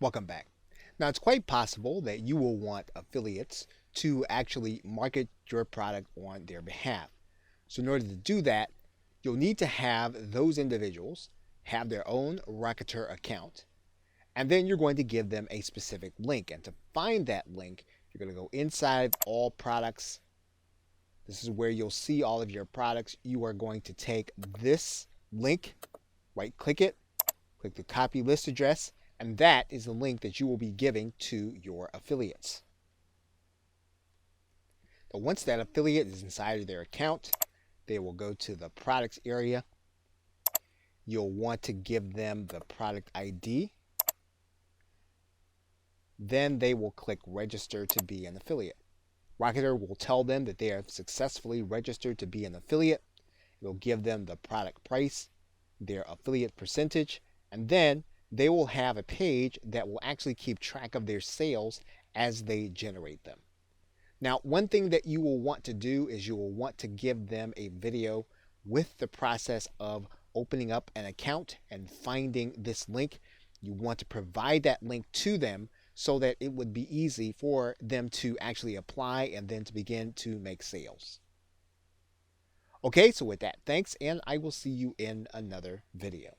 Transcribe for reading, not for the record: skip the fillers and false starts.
Welcome back. Now, it's quite possible that you will want affiliates to actually market your product on their behalf. So, in order to do that, you'll need to have those individuals have their own Rocketer account, and then you're going to give them a specific link. And to find that link, you're going to go inside all products. This is where you'll see all of your products. You are going to take this link, right click it, click the copy list address, and that is the link that you will be giving to your affiliates. So once that affiliate is inside of their account, they will go to the products area. You'll want to give them the product ID. Then they will click register to be an affiliate. Rocketer will tell them that they have successfully registered to be an affiliate. It'll give them the product price, their affiliate percentage, and then they will have a page that will actually keep track of their sales as they generate them. Now, one thing that you will want to do is you will want to give them a video with the process of opening up an account and finding this link. You want to provide that link to them so that it would be easy for them to actually apply and then to begin to make sales. Okay, so with that, thanks, and I will see you in another video.